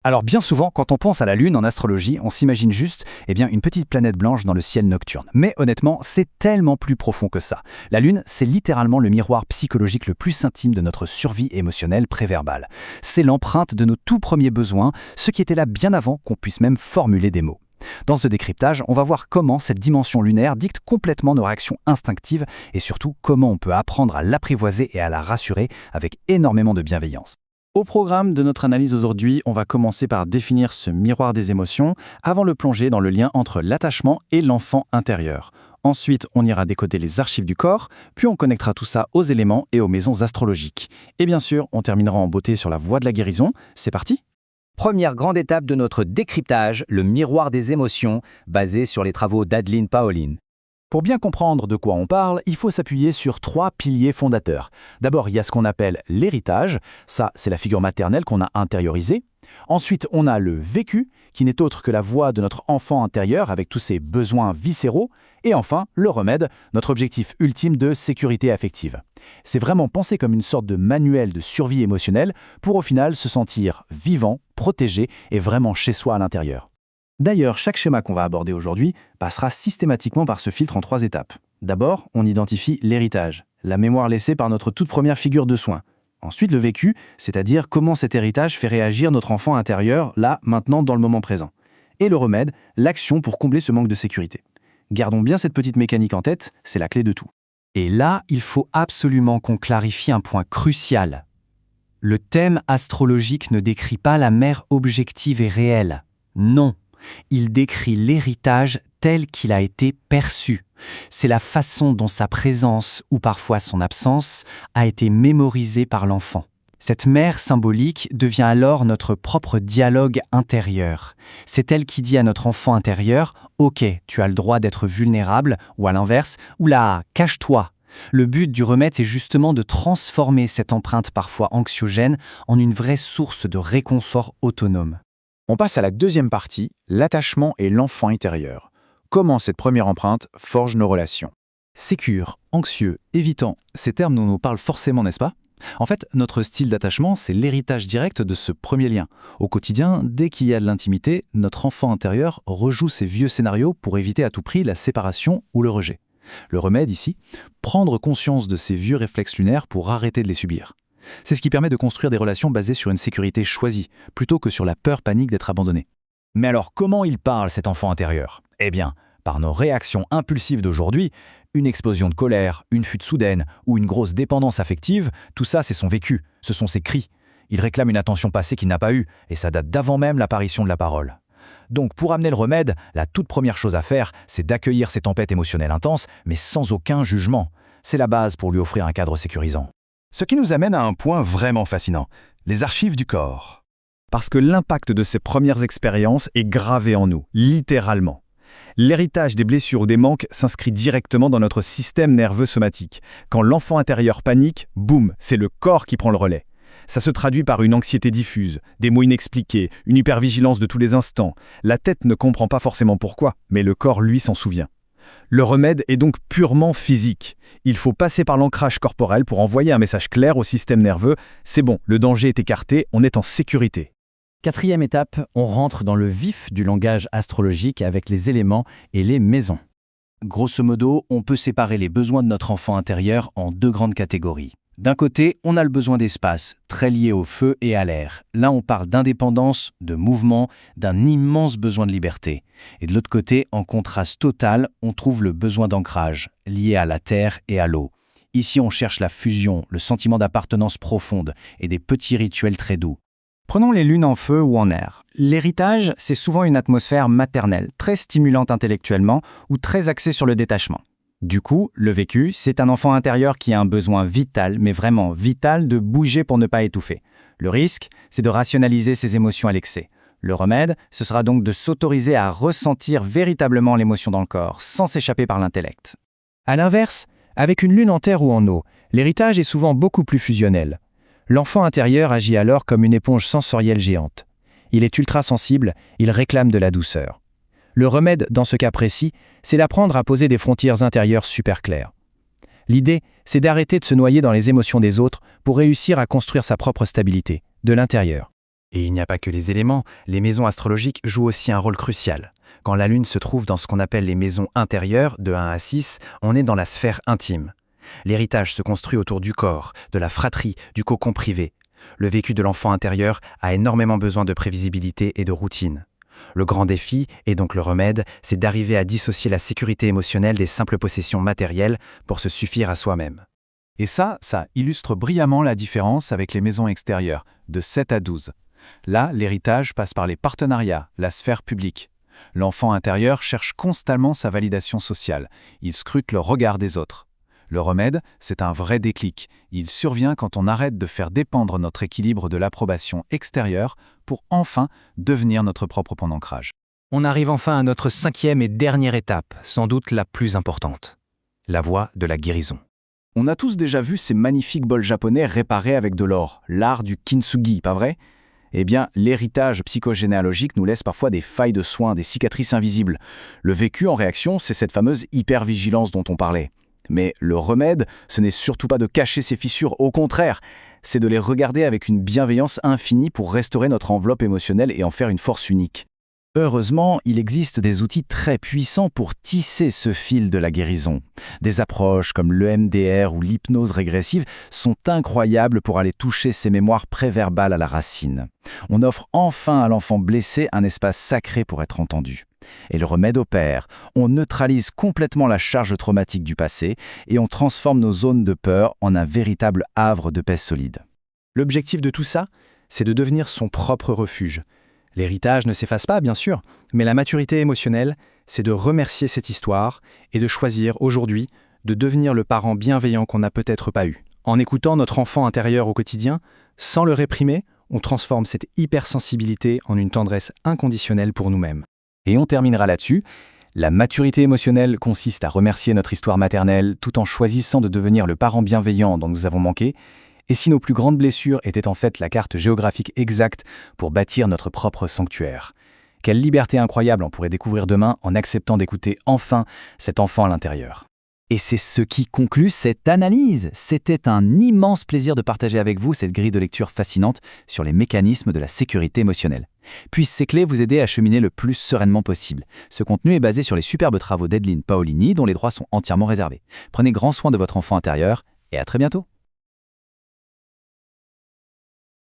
Alors bien souvent, quand on pense à la Lune en astrologie, on s'imagine juste une petite planète blanche dans le ciel nocturne. Mais honnêtement, c'est tellement plus profond que ça. La Lune, c'est littéralement le miroir psychologique le plus intime de notre survie émotionnelle préverbale. C'est l'empreinte de nos tout premiers besoins, ce qui était là bien avant qu'on puisse même formuler des mots. Dans ce décryptage, on va voir comment cette dimension lunaire dicte complètement nos réactions instinctives et surtout comment on peut apprendre à l'apprivoiser et à la rassurer avec énormément de bienveillance. Au programme de notre analyse aujourd'hui, on va commencer par définir ce miroir des émotions avant de plonger dans le lien entre l'attachement et l'enfant intérieur. Ensuite, on ira décoder les archives du corps, puis on connectera tout ça aux éléments et aux maisons astrologiques. Et bien sûr, on terminera en beauté sur la voie de la guérison. C'est parti ? Première grande étape de notre décryptage, le miroir des émotions, basé sur les travaux d'Adeline Paolin. Pour bien comprendre de quoi on parle, il faut s'appuyer sur 3 piliers fondateurs. D'abord, il y a ce qu'on appelle l'héritage. Ça, c'est la figure maternelle qu'on a intériorisée. Ensuite, on a le vécu, qui n'est autre que la voix de notre enfant intérieur avec tous ses besoins viscéraux. Et enfin, le remède, notre objectif ultime de sécurité affective. C'est vraiment pensé comme une sorte de manuel de survie émotionnelle pour au final se sentir vivant, protégé et vraiment chez soi à l'intérieur. D'ailleurs, chaque schéma qu'on va aborder aujourd'hui passera systématiquement par ce filtre en 3 étapes. D'abord, on identifie l'héritage, la mémoire laissée par notre toute première figure de soin. Ensuite, le vécu, c'est-à-dire comment cet héritage fait réagir notre enfant intérieur, là, maintenant, dans le moment présent. Et le remède, l'action pour combler ce manque de sécurité. Gardons bien cette petite mécanique en tête, c'est la clé de tout. Et là, il faut absolument qu'on clarifie un point crucial. Le thème astrologique ne décrit pas la mère objective et réelle. Non. Il décrit l'héritage tel qu'il a été perçu. C'est la façon dont sa présence, ou parfois son absence, a été mémorisée par l'enfant. Cette mère symbolique devient alors notre propre dialogue intérieur. C'est elle qui dit à notre enfant intérieur « Ok, tu as le droit d'être vulnérable » ou à l'inverse « Oula, cache-toi ». Le but du remède, c'est justement de transformer cette empreinte parfois anxiogène en une vraie source de réconfort autonome. On passe à la deuxième partie, l'attachement et l'enfant intérieur. Comment cette première empreinte forge nos relations ? Sécure, anxieux, évitant, ces termes nous parlent forcément, n'est-ce pas ? En fait, notre style d'attachement, c'est l'héritage direct de ce premier lien. Au quotidien, dès qu'il y a de l'intimité, notre enfant intérieur rejoue ses vieux scénarios pour éviter à tout prix la séparation ou le rejet. Le remède ici, prendre conscience de ces vieux réflexes lunaires pour arrêter de les subir. C'est ce qui permet de construire des relations basées sur une sécurité choisie, plutôt que sur la peur panique d'être abandonné. Mais alors comment il parle cet enfant intérieur ? Eh bien, par nos réactions impulsives d'aujourd'hui, une explosion de colère, une fuite soudaine ou une grosse dépendance affective, tout ça c'est son vécu, ce sont ses cris. Il réclame une attention passée qu'il n'a pas eue, et ça date d'avant même l'apparition de la parole. Donc pour amener le remède, la toute première chose à faire, c'est d'accueillir ces tempêtes émotionnelles intenses, mais sans aucun jugement. C'est la base pour lui offrir un cadre sécurisant. Ce qui nous amène à un point vraiment fascinant, les archives du corps. Parce que l'impact de ces premières expériences est gravé en nous, littéralement. L'héritage des blessures ou des manques s'inscrit directement dans notre système nerveux somatique. Quand l'enfant intérieur panique, boum, c'est le corps qui prend le relais. Ça se traduit par une anxiété diffuse, des mots inexpliqués, une hypervigilance de tous les instants. La tête ne comprend pas forcément pourquoi, mais le corps, lui, s'en souvient. Le remède est donc purement physique. Il faut passer par l'ancrage corporel pour envoyer un message clair au système nerveux. C'est bon, le danger est écarté, on est en sécurité. Quatrième étape, on rentre dans le vif du langage astrologique avec les éléments et les maisons. Grosso modo, on peut séparer les besoins de notre enfant intérieur en 2 grandes catégories. D'un côté, on a le besoin d'espace, très lié au feu et à l'air. Là, on parle d'indépendance, de mouvement, d'un immense besoin de liberté. Et de l'autre côté, en contraste total, on trouve le besoin d'ancrage, lié à la terre et à l'eau. Ici, on cherche la fusion, le sentiment d'appartenance profonde et des petits rituels très doux. Prenons les lunes en feu ou en air. L'héritage, c'est souvent une atmosphère maternelle, très stimulante intellectuellement ou très axée sur le détachement. Du coup, le vécu, c'est un enfant intérieur qui a un besoin vital, mais vraiment vital, de bouger pour ne pas étouffer. Le risque, c'est de rationaliser ses émotions à l'excès. Le remède, ce sera donc de s'autoriser à ressentir véritablement l'émotion dans le corps, sans s'échapper par l'intellect. À l'inverse, avec une lune en terre ou en eau, l'héritage est souvent beaucoup plus fusionnel. L'enfant intérieur agit alors comme une éponge sensorielle géante. Il est ultra sensible, il réclame de la douceur. Le remède, dans ce cas précis, c'est d'apprendre à poser des frontières intérieures super claires. L'idée, c'est d'arrêter de se noyer dans les émotions des autres pour réussir à construire sa propre stabilité, de l'intérieur. Et il n'y a pas que les éléments, les maisons astrologiques jouent aussi un rôle crucial. Quand la Lune se trouve dans ce qu'on appelle les maisons intérieures, de 1 à 6, on est dans la sphère intime. L'héritage se construit autour du corps, de la fratrie, du cocon privé. Le vécu de l'enfant intérieur a énormément besoin de prévisibilité et de routine. Le grand défi, et donc le remède, c'est d'arriver à dissocier la sécurité émotionnelle des simples possessions matérielles pour se suffire à soi-même. Et ça illustre brillamment la différence avec les maisons extérieures, de 7 à 12. Là, l'héritage passe par les partenariats, la sphère publique. L'enfant intérieur cherche constamment sa validation sociale. Il scrute le regard des autres. Le remède, c'est un vrai déclic. Il survient quand on arrête de faire dépendre notre équilibre de l'approbation extérieure pour enfin devenir notre propre point d'ancrage. On arrive enfin à notre 5e et dernière étape, sans doute la plus importante. La voie de la guérison. On a tous déjà vu ces magnifiques bols japonais réparés avec de l'or, l'art du kintsugi, pas vrai ? Eh bien, l'héritage psychogénéalogique nous laisse parfois des failles de soins, des cicatrices invisibles. Le vécu en réaction, c'est cette fameuse hypervigilance dont on parlait. Mais le remède, ce n'est surtout pas de cacher ces fissures, au contraire, c'est de les regarder avec une bienveillance infinie pour restaurer notre enveloppe émotionnelle et en faire une force unique. Heureusement, il existe des outils très puissants pour tisser ce fil de la guérison. Des approches comme l'EMDR ou l'hypnose régressive sont incroyables pour aller toucher ces mémoires préverbales à la racine. On offre enfin à l'enfant blessé un espace sacré pour être entendu. Et le remède opère. On neutralise complètement la charge traumatique du passé et on transforme nos zones de peur en un véritable havre de paix solide. L'objectif de tout ça, c'est de devenir son propre refuge. L'héritage ne s'efface pas, bien sûr, mais la maturité émotionnelle, c'est de remercier cette histoire et de choisir aujourd'hui de devenir le parent bienveillant qu'on n'a peut-être pas eu. En écoutant notre enfant intérieur au quotidien, sans le réprimer, on transforme cette hypersensibilité en une tendresse inconditionnelle pour nous-mêmes. Et on terminera là-dessus. La maturité émotionnelle consiste à remercier notre histoire maternelle tout en choisissant de devenir le parent bienveillant dont nous avons manqué. Et si nos plus grandes blessures étaient en fait la carte géographique exacte pour bâtir notre propre sanctuaire? Quelle liberté incroyable on pourrait découvrir demain en acceptant d'écouter enfin cet enfant à l'intérieur. Et c'est ce qui conclut cette analyse. C'était un immense plaisir de partager avec vous cette grille de lecture fascinante sur les mécanismes de la sécurité émotionnelle. Puissent ces clés vous aider à cheminer le plus sereinement possible. Ce contenu est basé sur les superbes travaux d'Edeline Paolini dont les droits sont entièrement réservés. Prenez grand soin de votre enfant intérieur et à très bientôt.